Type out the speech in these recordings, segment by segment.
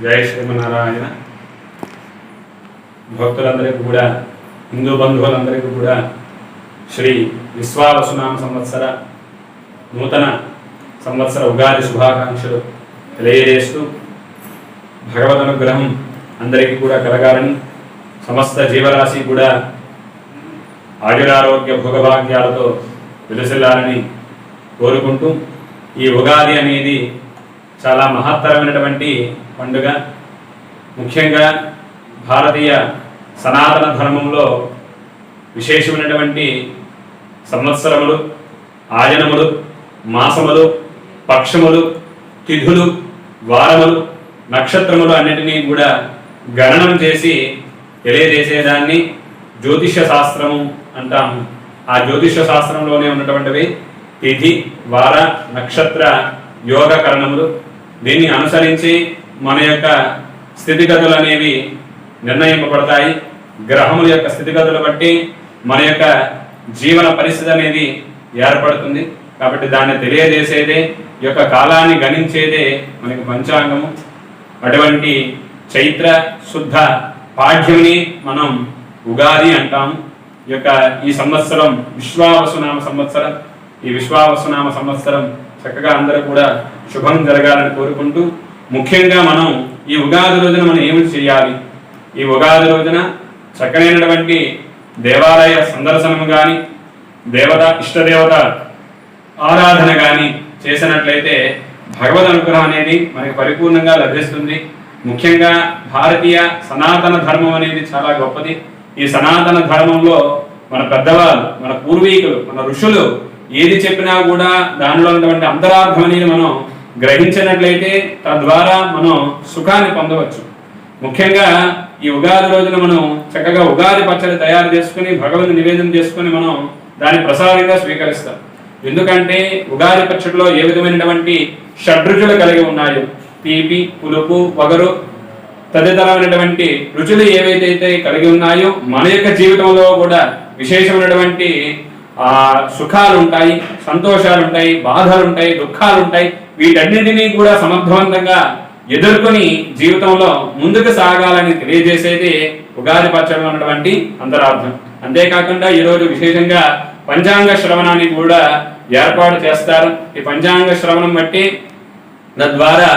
జయ శ్రీమన్నారాయణ. భక్తులందరికీ కూడా, హిందూ బంధువులందరికీ కూడా శ్రీ విశ్వావసునామ సంవత్సర నూతన సంవత్సర ఉగాది శుభాకాంక్షలు తెలియజేస్తూ, భగవద్ అనుగ్రహం అందరికీ కూడా కలగాలని, సమస్త జీవరాశి కూడా ఆయురారోగ్య భోగభాగ్యాలతో విలసిల్లాలని కోరుకుంటూ, ఈ ఉగాది అనేది చాలా మహత్తరమైనటువంటి పండుగ. ముఖ్యంగా భారతీయ సనాతన ధర్మంలో విశేషమైనటువంటి సంవత్సరములు, ఆయనములు, మాసములు, పక్షములు, తిథులు, వారములు, నక్షత్రములు అన్నిటినీ కూడా గణనం చేసి తెలియజేసేదాన్ని జ్యోతిష్య శాస్త్రము అంటాము. ఆ జ్యోతిష్య శాస్త్రంలోనే ఉన్నటువంటివి తిథి, వార, నక్షత్ర యోగకరణములు. దీన్ని అనుసరించి మన యొక్క స్థితిగతులు అనేవి నిర్ణయింపబడతాయి. గ్రహముల యొక్క స్థితిగతులు బట్టి మన యొక్క జీవన పరిస్థితి అనేది ఏర్పడుతుంది. కాబట్టి దాన్ని తెలియజేసేదే, ఈ యొక్క కాలాన్ని గణించేదే మనకి పంచాంగము. అటువంటి చైత్ర శుద్ధ పాఠ్యముని మనం ఉగాది అంటాము. ఈ సంవత్సరం విశ్వావసునామ సంవత్సరం. ఈ విశ్వావసునామ సంవత్సరం చక్కగా అందరూ కూడా శుభం జరగాలని కోరుకుంటూ, ముఖ్యంగా మనం ఈ ఉగాది రోజున మనం ఏమిటి చేయాలి? ఈ ఉగాది రోజున చక్కనైనటువంటి దేవాలయ సందర్శనము కానీ, ఇష్టదేవత ఆరాధన కానీ చేసినట్లయితే భగవద్ అనుగ్రహం అనేది మనకి పరిపూర్ణంగా లభిస్తుంది. ముఖ్యంగా భారతీయ సనాతన ధర్మం అనేది చాలా గొప్పది. ఈ సనాతన ధర్మంలో మన పెద్దవాళ్ళు, మన పూర్వీకులు, మన ఋషులు ఏది చెప్పినా కూడా దానిలో ఉన్నటువంటి అంతరార్థం అనేది మనం గ్రహించినట్లయితే తద్వారా మనం సుఖాన్ని పొందవచ్చు. ముఖ్యంగా ఈ ఉగాది రోజున మనం చక్కగా ఉగాది పచ్చడి తయారు చేసుకుని భగవంతుని నివేదన చేసుకుని మనం దాన్ని ప్రసాదంగా స్వీకరిస్తాం. ఎందుకంటే ఉగాది పచ్చడిలో ఏ విధమైనటువంటి షడ్రుచులు కలిగి ఉన్నాయో, తీపి, పులుపు, వగరు తదితరమైనటువంటి రుచులు ఏవైతే కలిగి ఉన్నాయో మన యొక్క జీవితంలో కూడా విశేషమైనటువంటి సుఖాలు ఉంటాయి, సంతోషాలు ఉంటాయి, బాధలు ఉంటాయి, దుఃఖాలు ఉంటాయి. వీటన్నింటినీ కూడా సమర్థవంతంగా ఎదుర్కొని జీవితంలో ముందుకు సాగాలని తెలియజేసేది ఉగాది పచ్చడిలో ఉన్నటువంటి అంతరార్థం. అంతేకాకుండా ఈరోజు విశేషంగా పంచాంగ శ్రవణాన్ని కూడా ఏర్పాటు చేస్తారు. ఈ పంచాంగ శ్రవణం బట్టి తద్వారా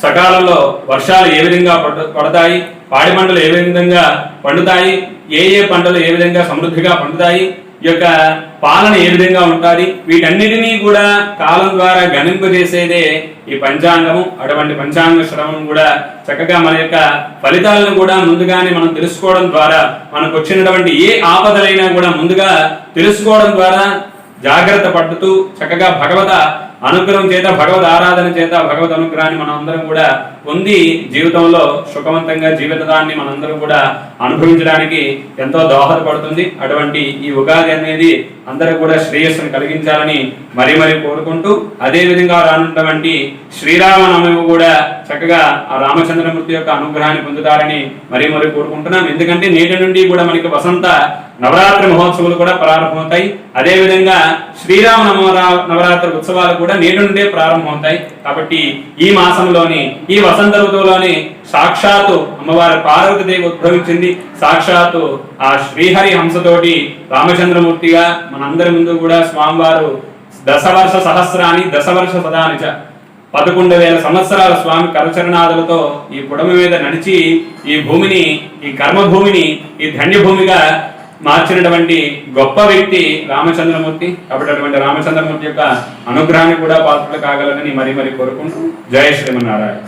సకాలంలో వర్షాలు ఏ విధంగా పడతాయి, పాడి పంటలు ఏ విధంగా పండుతాయి, ఏ పంటలు ఏ విధంగా సమృద్ధిగా పండుతాయి, ఈ యొక్క పాలన ఏ విధంగా ఉంటుంది, వీటన్నిటినీ కూడా కాలం ద్వారా గణింపజేసేదే ఈ పంచాంగము. అటువంటి పంచాంగ శ్రవణం కూడా చక్కగా మన యొక్క ఫలితాలను కూడా ముందుగానే మనం తెలుసుకోవడం ద్వారా, మనకు వచ్చినటువంటి ఏ ఆపదలైనా కూడా ముందుగా తెలుసుకోవడం ద్వారా జాగ్రత్త పడుతూ చక్కగా భగవత అనుగ్రహం చేత, భగవద్ ఆరాధన చేత భగవద్ అనుగ్రహాన్ని మనం అందరం కూడా పొంది జీవితంలో సుఖవంతంగా జీవితాన్ని మనందరం కూడా అనుభవించడానికి ఎంతో దోహదపడుతుంది. అటువంటి ఈ ఉగాది అనేది అందరూ కూడా శ్రేయస్సును కలిగించాలని మరీ కోరుకుంటూ, అదేవిధంగా రానున్నటువంటి శ్రీరామనవమి కూడా చక్కగా ఆ రామచంద్రమూర్తి యొక్క అనుగ్రహాన్ని పొందుతారని మరీ కోరుకుంటున్నాం. ఎందుకంటే నేటి నుండి కూడా మనకి వసంత నవరాత్రి మహోత్సవాలు కూడా ప్రారంభమవుతాయి. అదేవిధంగా శ్రీరామ నవరాత్రి ఉత్సవాలు కూడా నేటి నుండే ప్రారంభమవుతాయి. కాబట్టి ఈ మాసంలోని, ఈ వసంత ఋతువులోని సాక్షాత్తు అమ్మవారి పార్వతీదేవి ఉద్భవించింది. సాక్షాత్తు ఆ శ్రీహరి హంసతోటి రామచంద్రమూర్తిగా మనందరి ముందు కూడా స్వామివారు దశవర్ష సహస్రాన్ని దశవర్ష సదానిచ 11,000 సంవత్సరాల స్వామి కరచరణాదులతో ఈ పుడమి మీద నడిచి ఈ భూమిని, ఈ కర్మభూమిని ఈ ధన్యభూమిగా మార్చినటువంటి గొప్ప వ్యక్తి రామచంద్రమూర్తి. కాబట్టి అటువంటి రామచంద్రమూర్తి యొక్క అనుగ్రహాన్ని కూడా పాత్రలు కాగలనని మరీ కోరుకుంటూ, జయ శ్రీమన్నారాయణ.